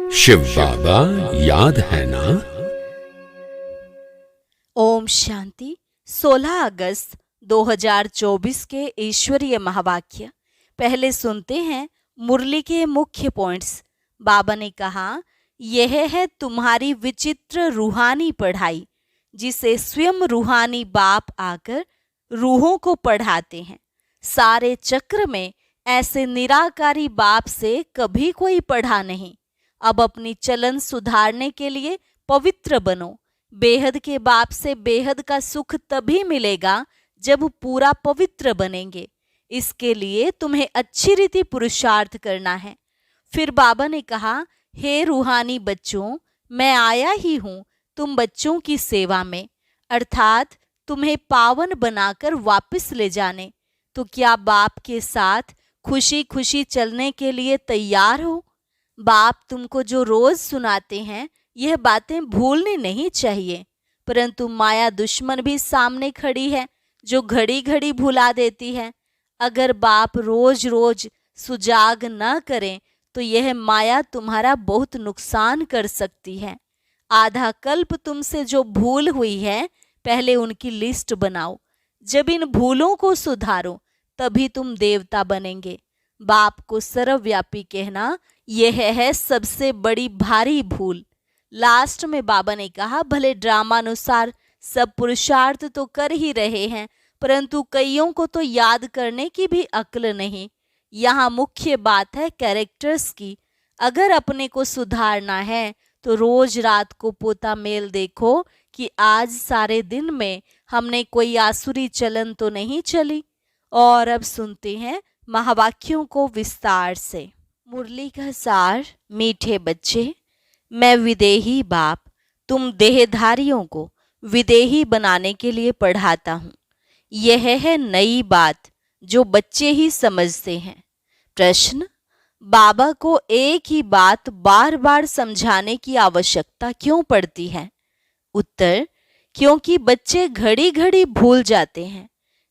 शिव बाबा याद है ना? ओम शांति। 16 अगस्त 2024 के ईश्वरीय महावाक्य। पहले सुनते हैं मुरली के मुख्य पॉइंट्स। बाबा ने कहा, यह है तुम्हारी विचित्र रूहानी पढ़ाई जिसे स्वयं रूहानी बाप आकर रूहों को पढ़ाते हैं। सारे चक्र में ऐसे निराकारी बाप से कभी कोई पढ़ा नहीं। अब अपनी चलन सुधारने के लिए पवित्र बनो। बेहद के बाप से बेहद का सुख तभी मिलेगा जब पूरा पवित्र बनेंगे। इसके लिए तुम्हें अच्छी रीति पुरुषार्थ करना है। फिर बाबा ने कहा, हे रूहानी बच्चों, मैं आया ही हूँ तुम बच्चों की सेवा में, अर्थात तुम्हें पावन बनाकर वापस ले जाने। तो क्या बाप के साथ खुशी खुशी चलने के लिए तैयार हो? बाप तुमको जो रोज सुनाते हैं यह बातें भूलनी नहीं चाहिए, परंतु माया दुश्मन भी सामने खड़ी है जो घड़ी घड़ी भुला देती है। अगर बाप रोज रोज सुजाग न करें तो यह माया तुम्हारा बहुत नुकसान कर सकती है। आधा कल्प तुमसे जो भूल हुई है, पहले उनकी लिस्ट बनाओ। जब इन भूलों को सुधारो तभी तुम देवता बनेंगे। बाप को सर्वव्यापी कहना यह है सबसे बड़ी भारी भूल। लास्ट में बाबा ने कहा, भले ड्रामानुसार सब पुरुषार्थ तो कर ही रहे हैं, परंतु कईयों को तो याद करने की भी अक्ल नहीं। यहाँ मुख्य बात है कैरेक्टर्स की। अगर अपने को सुधारना है तो रोज रात को पोता मेल देखो कि आज सारे दिन में हमने कोई आसुरी चलन तो नहीं चली। और अब सुनते हैं महावाक्यों को विस्तार से। मुरली का सार। मीठे बच्चे, मैं विदेही बाप तुम देहधारियों को विदेही बनाने के लिए पढ़ाता हूँ। यह है नई बात जो बच्चे ही समझते हैं। प्रश्न, बाबा को एक ही बात बार बार समझाने की आवश्यकता क्यों पड़ती है? उत्तर, क्योंकि बच्चे घड़ी घड़ी भूल जाते हैं।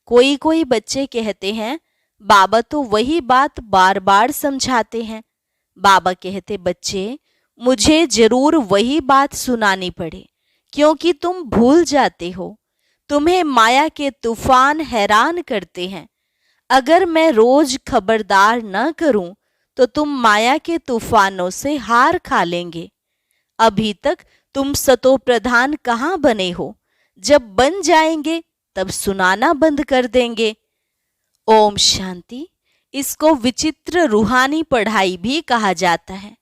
कोई बच्चे कहते हैं, बाबा तो वही बात बार बार समझाते हैं। बाबा कहते, बच्चे मुझे जरूर वही बात सुनानी पड़े क्योंकि तुम भूल जाते हो। तुम्हें माया के तूफान हैरान करते हैं। अगर मैं रोज खबरदार न करूं तो तुम माया के तूफानों से हार खा लेंगे। अभी तक तुम सतो प्रधान कहाँ बने हो? जब बन जाएंगे तब सुनाना बंद कर देंगे। ओम शांति। इसको विचित्र रूहानी पढ़ाई भी कहा जाता है।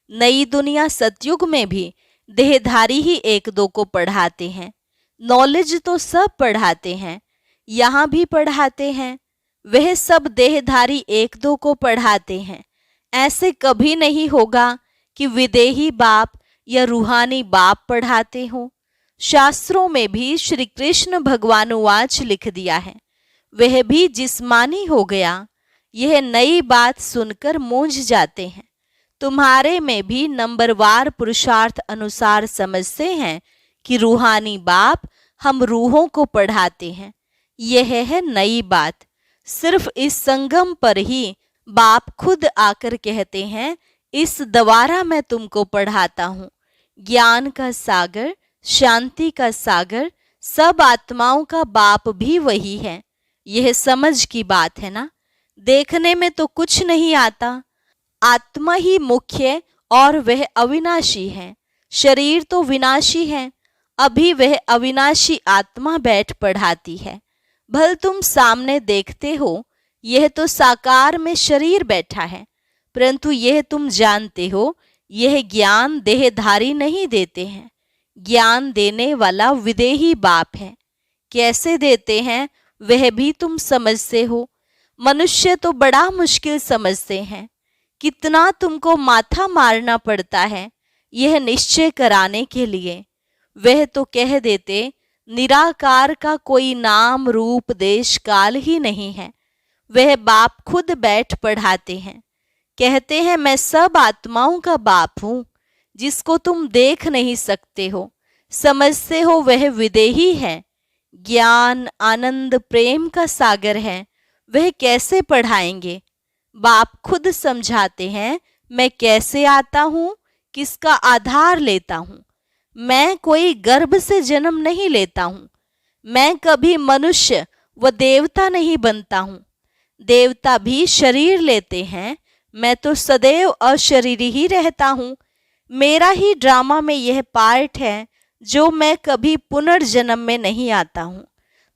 नई दुनिया सतयुग में भी देहधारी ही एक दो को पढ़ाते हैं। नॉलेज तो सब पढ़ाते हैं, यहाँ भी पढ़ाते हैं। वह सब देहधारी एक दो को पढ़ाते हैं। ऐसे कभी नहीं होगा कि विदेही बाप या रूहानी बाप पढ़ाते हो। शास्त्रों में भी श्री कृष्ण भगवानुवाच लिख दिया है, वह भी जिस्मानी हो गया। यह नई बात सुनकर मूंझ जाते हैं। तुम्हारे में भी नंबरवार पुरुषार्थ अनुसार समझते हैं कि रूहानी बाप हम रूहों को पढ़ाते हैं। यह है नई बात। सिर्फ इस संगम पर ही बाप खुद आकर कहते हैं, इस द्वारा मैं तुमको पढ़ाता हूँ। ज्ञान का सागर, शांति का सागर, सब आत्माओं का बाप भी वही है। यह समझ की बात है ना। देखने में तो कुछ नहीं आता। आत्मा ही मुख्य और वह अविनाशी है। शरीर तो विनाशी है। अभी वह अविनाशी आत्मा बैठ पढ़ाती है। भल तुम सामने देखते हो, यह तो साकार में शरीर बैठा है, परंतु यह तुम जानते हो, यह ज्ञान देहधारी नहीं देते हैं। ज्ञान देने वाला विदेही बाप है। कैसे देते हैं वह भी तुम समझते हो। मनुष्य तो बड़ा मुश्किल समझते हैं। कितना तुमको माथा मारना पड़ता है यह निश्चय कराने के लिए। वह तो कह देते, निराकार का कोई नाम रूप देश काल ही नहीं है। वह बाप खुद बैठ पढ़ाते हैं। कहते हैं, मैं सब आत्माओं का बाप हूँ। जिसको तुम देख नहीं सकते हो, समझते हो, वह विदेही है। ज्ञान, आनंद, प्रेम का सागर है। वह कैसे पढ़ाएंगे? बाप खुद समझाते हैं, मैं कैसे आता हूँ, किसका आधार लेता हूँ। मैं कोई गर्भ से जन्म नहीं लेता हूँ। मैं कभी मनुष्य व देवता नहीं बनता हूँ। देवता भी शरीर लेते हैं, मैं तो सदैव अशरीरी ही रहता हूँ। मेरा ही ड्रामा में यह पार्ट है जो मैं कभी पुनर्जन्म में नहीं आता हूँ।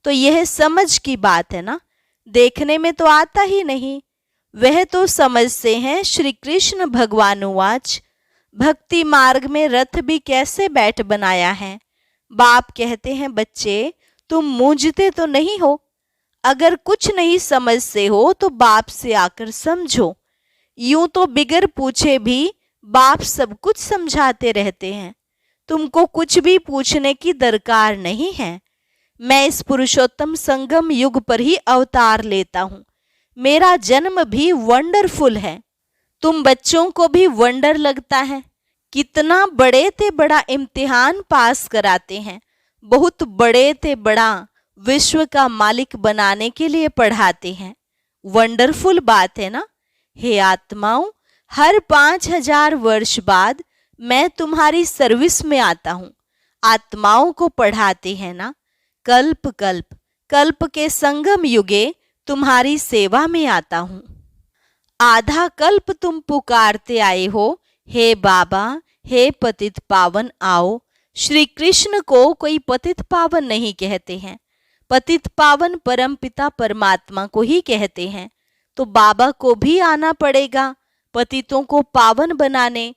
तो यह समझ की बात है ना, देखने में तो आता ही नहीं, वह तो समझते हैं। श्री कृष्ण भगवान उवाच, भक्ति मार्ग में रथ भी कैसे बैठ बनाया है। बाप कहते हैं, बच्चे तुम मूंझते तो नहीं हो। अगर कुछ नहीं समझते हो तो बाप से आकर समझो। यूं तो बिगर पूछे भी बाप सब कुछ समझाते रहते हैं। तुमको कुछ भी पूछने की दरकार नहीं है। मैं इस पुरुषोत्तम संगम युग पर ही अवतार लेता हूँ। मेरा जन्म भी वंडरफुल है। तुम बच्चों को भी वंडर लगता है। कितना बड़े थे बड़ा इम्तिहान पास कराते हैं। बहुत बड़े थे बड़ा विश्व का मालिक बनाने के लिए पढ़ाते हैं। वंडरफुल बात है ना। हे आत्माओं, हर 5000 वर्ष बाद मैं तुम्हारी सर्विस में आता हूँ। आत्माओं को पढ़ाते हैं ना। कल्प कल्प कल्प के संगम युगे तुम्हारी सेवा में आता हूँ। आधा कल्प तुम पुकारते आए हो, हे बाबा हे पतित पावन आओ। श्री कृष्ण को कोई पतित पावन नहीं कहते हैं। पतित पावन परमपिता परमात्मा को ही कहते हैं। तो बाबा को भी आना पड़ेगा पतितों को पावन बनाने।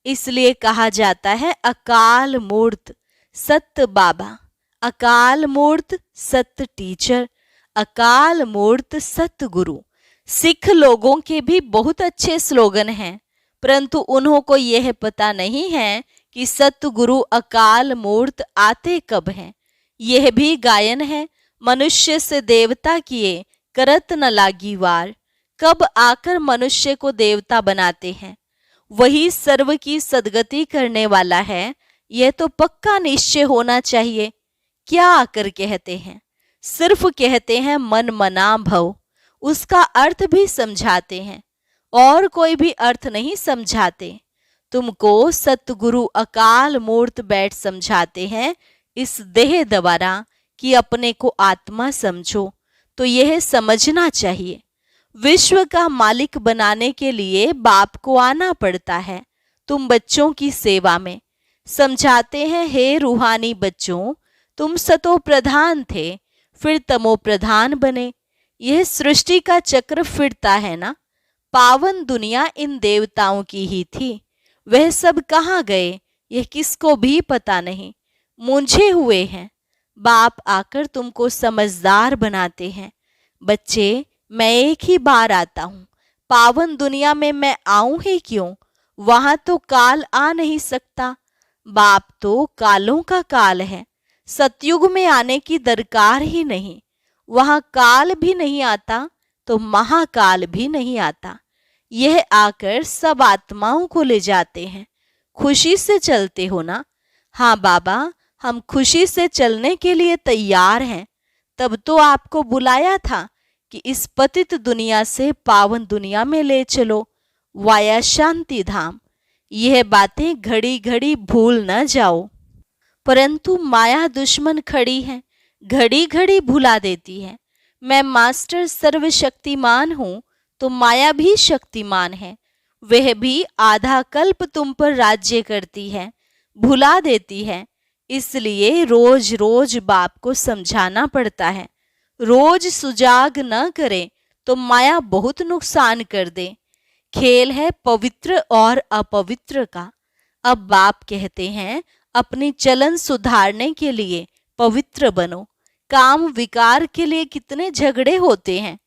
इसलिए कहा जाता है अकाल मूर्त सत्य बाबा, अकाल मूर्त सत्य टीचर, अकाल मूर्त सत्य गुरु। सिख लोगों के भी बहुत अच्छे स्लोगन हैं, परंतु उन्हों को यह पता नहीं है कि सत्य गुरु अकाल मूर्त आते कब हैं। यह भी गायन है, मनुष्य से देवता किए करत न लागी वार। कब आकर मनुष्य को देवता बनाते हैं। वही सर्व की सदगति करने वाला है, यह तो पक्का निश्चय होना चाहिए। क्या आकर कहते हैं, सिर्फ कहते हैं मन मना भव। उसका अर्थ भी समझाते हैं और कोई भी अर्थ नहीं समझाते। तुमको सतगुरु अकाल मूर्त बैठ समझाते हैं इस देह द्वारा कि अपने को आत्मा समझो। तो यह समझना चाहिए, विश्व का मालिक बनाने के लिए बाप को आना पड़ता है। तुम बच्चों की सेवा में समझाते हैं, हे रूहानी बच्चों, तुम सतो प्रधान थे, फिर तमो प्रधान बने। यह सृष्टि का चक्र फिरता है ना। पावन दुनिया इन देवताओं की ही थी, वह सब कहाँ गए यह किसको भी पता नहीं, मूंझे हुए हैं। बाप आकर तुमको समझदार बनाते हैं। बच्चे, मैं एक ही बार आता हूँ, पावन दुनिया में मैं आऊं ही क्यों, वहां तो काल आ नहीं सकता। बाप तो कालों का काल है, सतयुग में आने की दरकार ही नहीं। वहां काल भी नहीं आता तो महाकाल भी नहीं आता। यह आकर सब आत्माओं को ले जाते हैं। खुशी से चलते हो ना। हाँ बाबा, हम खुशी से चलने के लिए तैयार हैं। तब तो आपको बुलाया था कि इस पतित दुनिया से पावन दुनिया में ले चलो, वाया शांति धाम। यह बातें घड़ी घड़ी भूल न जाओ। परंतु माया दुश्मन खड़ी है, घड़ी घड़ी भुला देती है। मैं मास्टर सर्वशक्तिमान हूँ तो माया भी शक्तिमान है। वह भी आधा कल्प तुम पर राज्य करती है, भुला देती है। इसलिए रोज रोज बाप को समझाना पड़ता है। रोज सुजाग न करे तो माया बहुत नुकसान कर दे। खेल है पवित्र और अपवित्र का। अब बाप कहते हैं, अपनी चलन सुधारने के लिए पवित्र बनो। काम विकार के लिए कितने झगड़े होते हैं।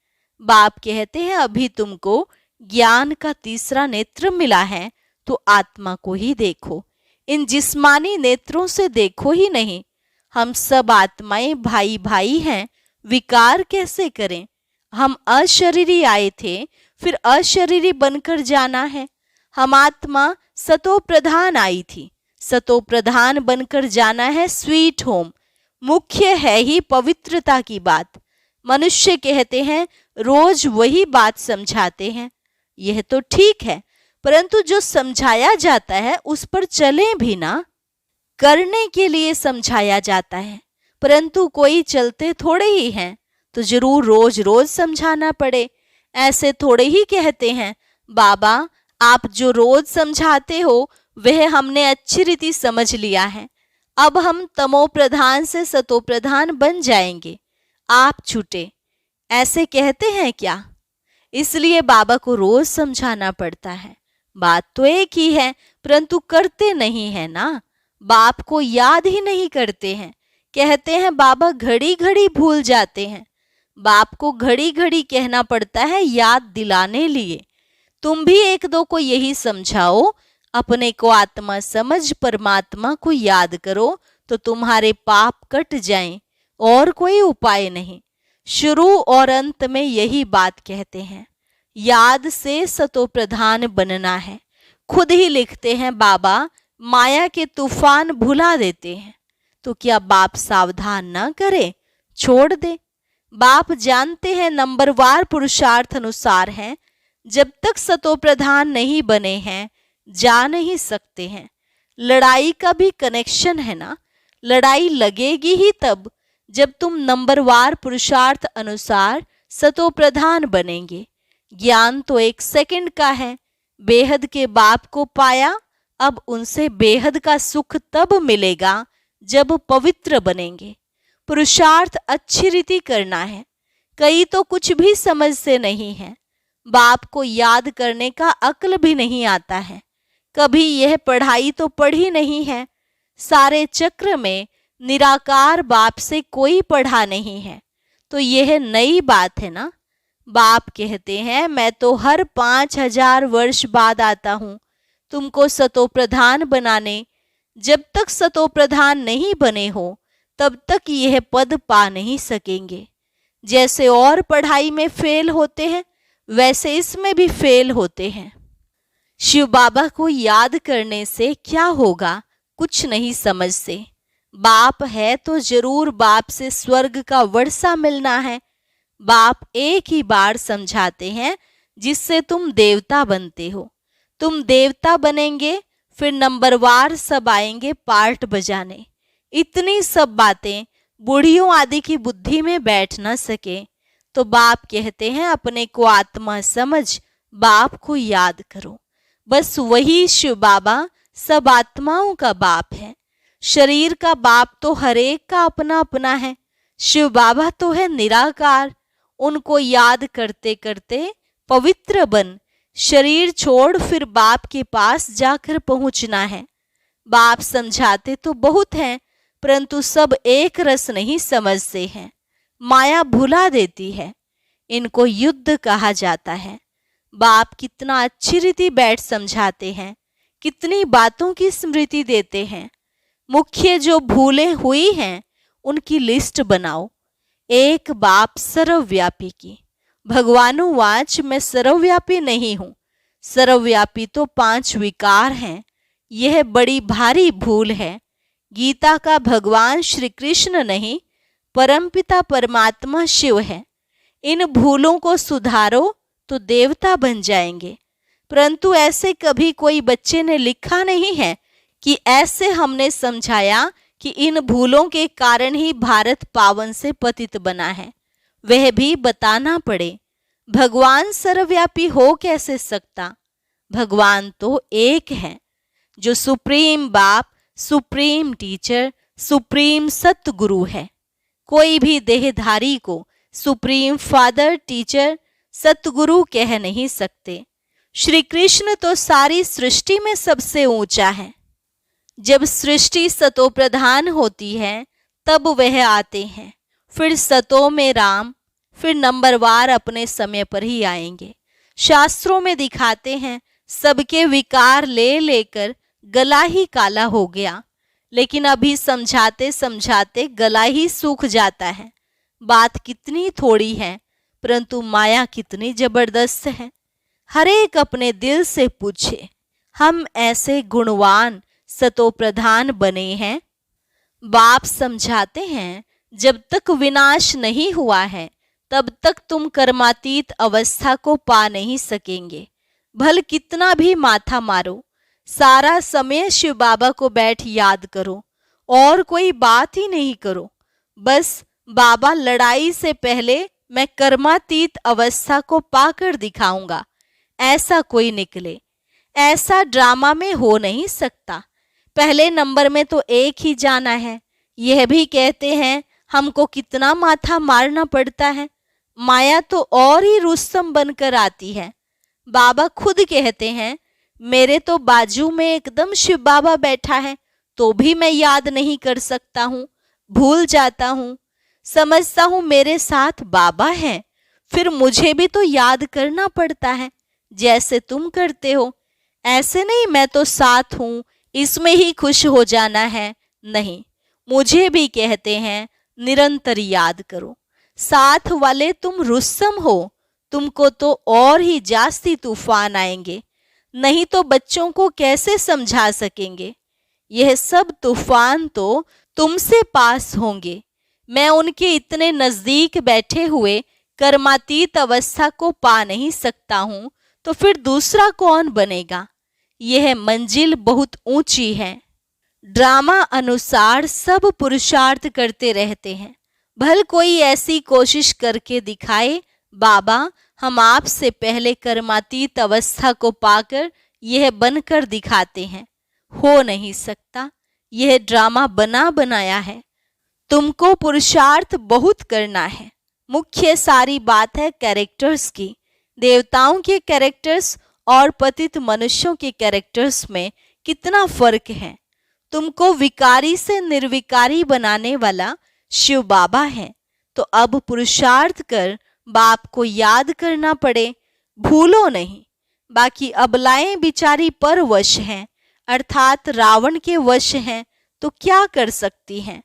बाप कहते हैं, अभी तुमको ज्ञान का तीसरा नेत्र मिला है तो आत्मा को ही देखो, इन जिस्मानी नेत्रों से देखो ही नहीं। हम सब आत्माएं भाई भाई हैं, विकार कैसे करें। हम अशरीरी आए थे, फिर अशरीरी बनकर जाना है। हम आत्मा सतो प्रधान आई थी, सतो प्रधान बनकर जाना है स्वीट होम। मुख्य है ही पवित्रता की बात। मनुष्य कहते हैं रोज वही बात समझाते हैं, यह तो ठीक है, परंतु जो समझाया जाता है उस पर चलें भी ना। करने के लिए समझाया जाता है, परंतु कोई चलते थोड़े ही हैं, तो जरूर रोज रोज समझाना पड़े। ऐसे थोड़े ही कहते हैं बाबा आप जो रोज समझाते हो वह हमने अच्छी रीति समझ लिया है, अब हम तमो प्रधान से सतो प्रधान बन जाएंगे, आप छूटे। ऐसे कहते हैं क्या? इसलिए बाबा को रोज समझाना पड़ता है। बात तो एक ही है, परंतु करते नहीं है ना। बाप को याद ही नहीं करते हैं। कहते हैं बाबा घड़ी घड़ी भूल जाते हैं। बाप को घड़ी घड़ी कहना पड़ता है याद दिलाने लिए। तुम भी एक दो को यही समझाओ, अपने को आत्मा समझ परमात्मा को याद करो तो तुम्हारे पाप कट जाएं, और कोई उपाय नहीं। शुरू और अंत में यही बात कहते हैं, याद से सतो प्रधान बनना है। खुद ही लिखते हैं बाबा माया के तूफान भुला देते हैं, तो क्या बाप सावधान न करे, छोड़ दे। बाप जानते हैं नंबरवार पुरुषार्थ अनुसार हैं, जब तक सतो प्रधान नहीं बने हैं जा नहीं सकते हैं। लड़ाई का भी कनेक्शन है ना। लड़ाई लगेगी ही तब जब तुम नंबरवार पुरुषार्थ अनुसार सतो प्रधान बनेंगे। ज्ञान तो 1 सेकंड का है। बेहद के बाप को पाया, अब उनसे बेहद का सुख तब मिलेगा जब पवित्र बनेंगे। पुरुषार्थ अच्छी रीति करना है। कई तो कुछ भी समझते नहीं है। बाप को याद करने का अक्ल भी नहीं आता है। कभी यह पढ़ाई तो पढ़ी नहीं है। सारे चक्र में निराकार बाप से कोई पढ़ा नहीं है, तो यह नई बात है ना। बाप कहते हैं मैं तो हर 5000 वर्ष बाद आता हूं तुमको सतो प्रधान बनाने। जब तक सतो प्रधान नहीं बने हो तब तक यह पद पा नहीं सकेंगे। जैसे और पढ़ाई में फेल होते हैं वैसे इसमें भी फेल होते हैं। शिव बाबा को याद करने से क्या होगा, कुछ नहीं समझते। बाप है तो जरूर बाप से स्वर्ग का वर्षा मिलना है। बाप एक ही बार समझाते हैं जिससे तुम देवता बनते हो। तुम देवता बनेंगे फिर नंबरवार सब आएंगे पार्ट बजाने। इतनी सब बातें बूढ़ियों आदि की बुद्धि में बैठ न सके, तो बाप कहते हैं अपने को आत्मा समझ बाप को याद करो। बस वही शिव बाबा सब आत्माओं का बाप है। शरीर का बाप तो हर एक का अपना अपना है। शिव बाबा तो है निराकार। उनको याद करते करते पवित्र बन, शरीर छोड़ फिर बाप के पास जाकर पहुंचना है। बाप समझाते तो बहुत हैं, परंतु सब एक रस नहीं समझते हैं। माया भुला देती है। इनको युद्ध कहा जाता है। बाप कितना अच्छी रीति बैठ समझाते हैं, कितनी बातों की स्मृति देते हैं। मुख्य जो भूलें हुई हैं उनकी लिस्ट बनाओ। एक बाप सर्वव्यापी की। भगवानुवाच मैं सर्वव्यापी नहीं हूं। सर्वव्यापी तो 5 विकार हैं। यह बड़ी भारी भूल है। गीता का भगवान श्री कृष्ण नहीं, परमपिता परमात्मा शिव है। इन भूलों को सुधारो तो देवता बन जाएंगे। परंतु ऐसे कभी कोई बच्चे ने लिखा नहीं है कि ऐसे हमने समझाया कि इन भूलों के कारण ही भारत पावन से पतित बना है। वह भी बताना पड़े। भगवान सर्वव्यापी हो कैसे सकता? भगवान तो एक है, जो सुप्रीम बाप, सुप्रीम टीचर, सुप्रीम सतगुरु है। कोई भी देहधारी को सुप्रीम फादर, टीचर, सतगुरु कह नहीं सकते। श्री कृष्ण तो सारी सृष्टि में सबसे ऊंचा है। जब सृष्टि सतो प्रधान होती है तब वह आते हैं। फिर सतो में राम, फिर नंबरवार अपने समय पर ही आएंगे। शास्त्रों में दिखाते हैं सबके विकार ले लेकर गला ही काला हो गया, लेकिन अभी समझाते समझाते गला ही सूख जाता है। बात कितनी थोड़ी है, परंतु माया कितनी जबरदस्त है। हर एक अपने दिल से पूछे, हम ऐसे गुणवान सतो प्रधान बने हैं। बाप समझाते हैं जब तक विनाश नहीं हुआ है तब तक तुम कर्मातीत अवस्था को पा नहीं सकेंगे। भल कितना भी माथा मारो, सारा समय शिव बाबा को बैठ याद करो और कोई बात ही नहीं करो। बस बाबा लड़ाई से पहले मैं कर्मातीत अवस्था को पाकर दिखाऊंगा, ऐसा कोई निकले। ऐसा ड्रामा में हो नहीं सकता। पहले नंबर में तो एक ही जाना है। यह भी कहते हैं हमको कितना माथा मारना पड़ता है। माया तो और ही रुस्तम बनकर आती है। बाबा खुद कहते हैं मेरे तो बाजू में एकदम शिव बाबा बैठा है, तो भी मैं याद नहीं कर सकता हूँ, भूल जाता हूँ। समझता हूँ मेरे साथ बाबा है, फिर मुझे भी तो याद करना पड़ता है जैसे तुम करते हो। ऐसे नहीं मैं तो साथ हूँ, इसमें ही खुश हो जाना है। नहीं, मुझे भी कहते हैं निरंतर याद करो। साथ वाले तुम रुस्तम हो, तुमको तो और ही जास्ती तूफान आएंगे। नहीं तो बच्चों को कैसे समझा सकेंगे। यह सब तूफान तो तुमसे पास होंगे। मैं उनके इतने नजदीक बैठे हुए कर्मातीत अवस्था को पा नहीं सकता हूं, तो फिर दूसरा कौन बनेगा। यह मंजिल बहुत ऊंची है। ड्रामा अनुसार सब पुरुषार्थ करते रहते हैं। भल कोई ऐसी कोशिश करके दिखाए बाबा हम आपसे पहले कर्मातीत अवस्था को पाकर यह बनकर दिखाते हैं, हो नहीं सकता। यह ड्रामा बना बनाया है। तुमको पुरुषार्थ बहुत करना है। मुख्य सारी बात है कैरेक्टर्स की। देवताओं के कैरेक्टर्स और पतित मनुष्यों के कैरेक्टर्स में कितना फर्क है। तुमको विकारी से निर्विकारी बनाने वाला शिव बाबा है, तो अब पुरुषार्थ कर बाप को याद करना पड़े, भूलो नहीं। बाकी अबलाएं बिचारी पर वश हैं, अर्थात रावण के वश हैं, तो क्या कर सकती हैं।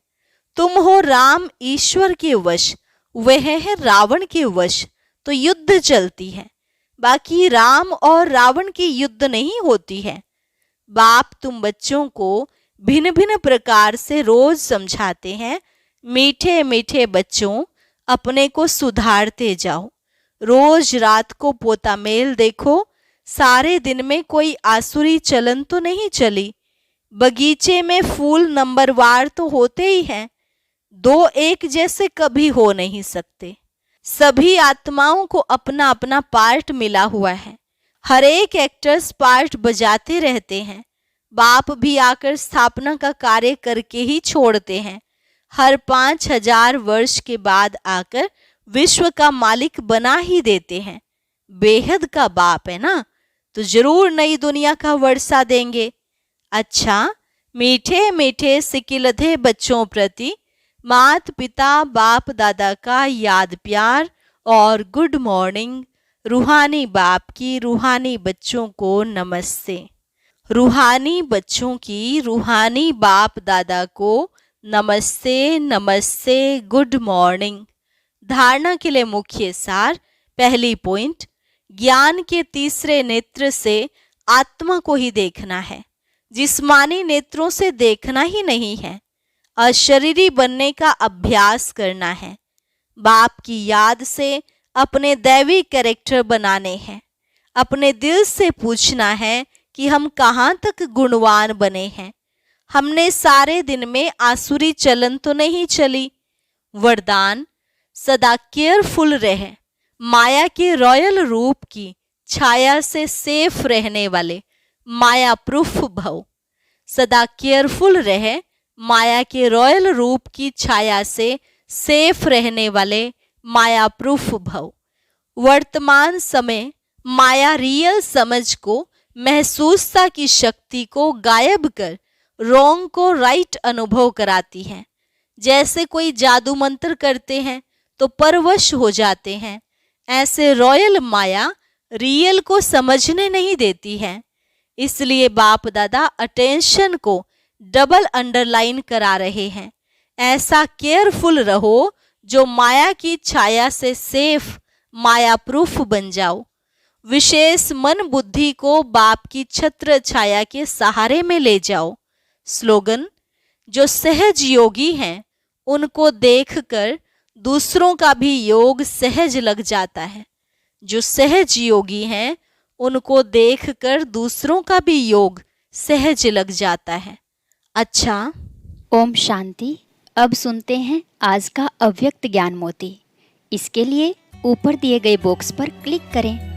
तुम हो राम ईश्वर के वश, वह है रावण के वश, तो युद्ध चलती है। बाकी राम और रावण की युद्ध नहीं होती है। बाप तुम बच्चों को भिन्न भिन्न प्रकार से रोज समझाते हैं। मीठे मीठे बच्चों, अपने को सुधारते जाओ। रोज रात को पोता मेल देखो। सारे दिन में कोई आसुरी चलन तो नहीं चली। बगीचे में फूल नंबरवार तो होते ही हैं, दो एक जैसे कभी हो नहीं सकते। सभी आत्माओं को अपना अपना पार्ट मिला हुआ है। हर एक एक्टर्स पार्ट बजाते रहते हैं। बाप भी आकर स्थापना का कार्य करके ही छोड़ते हैं। हर 5000 वर्ष के बाद आकर विश्व का मालिक बना ही देते हैं। बेहद का बाप है ना, तो जरूर नई दुनिया का वर्षा देंगे। अच्छा, मीठे मीठे सिकिलधे बच्चों प्रति मात पिता बाप दादा का याद प्यार और गुड मॉर्निंग। रूहानी बाप की रूहानी बच्चों को नमस्ते। रूहानी बच्चों की रूहानी बाप दादा को नमस्ते नमस्ते, गुड मॉर्निंग। धारणा के लिए मुख्य सार। पहली पॉइंट, ज्ञान के तीसरे नेत्र से आत्मा को ही देखना है, जिस्मानी नेत्रों से देखना ही नहीं है। अशरीरी बनने का अभ्यास करना है। बाप की याद से अपने दैवी कैरेक्टर बनाने हैं। अपने दिल से पूछना है कि हम कहाँ तक गुणवान बने हैं। हमने सारे दिन में आसुरी चलन तो नहीं चली। वरदान, सदा केयरफुल रहे। माया के रॉयल रूप की छाया से सेफ रहने वाले माया प्रूफ भव। सदा केयरफुल रहे, माया के रॉयल रूप की छाया से सेफ रहने वाले माया प्रूफ भव। वर्तमान समय माया रियल समझ को, महसूसता की शक्ति को गायब कर रॉन्ग को राइट अनुभव कराती है। जैसे कोई जादू मंत्र करते हैं तो परवश हो जाते हैं, ऐसे रॉयल माया रियल को समझने नहीं देती है। इसलिए बाप दादा अटेंशन को डबल अंडरलाइन करा रहे हैं। ऐसा केयरफुल रहो जो माया की छाया से सेफ माया प्रूफ बन जाओ। विशेष मन बुद्धि को बाप की छत्र छाया के सहारे में ले जाओ। स्लोगन, जो सहज योगी हैं उनको देखकर दूसरों का भी योग सहज लग जाता है। जो सहज योगी हैं उनको देखकर दूसरों का भी योग सहज लग जाता है। अच्छा, ओम शांति। अब सुनते हैं आज का अव्यक्त ज्ञान मोती। इसके लिए ऊपर दिए गए बॉक्स पर क्लिक करें।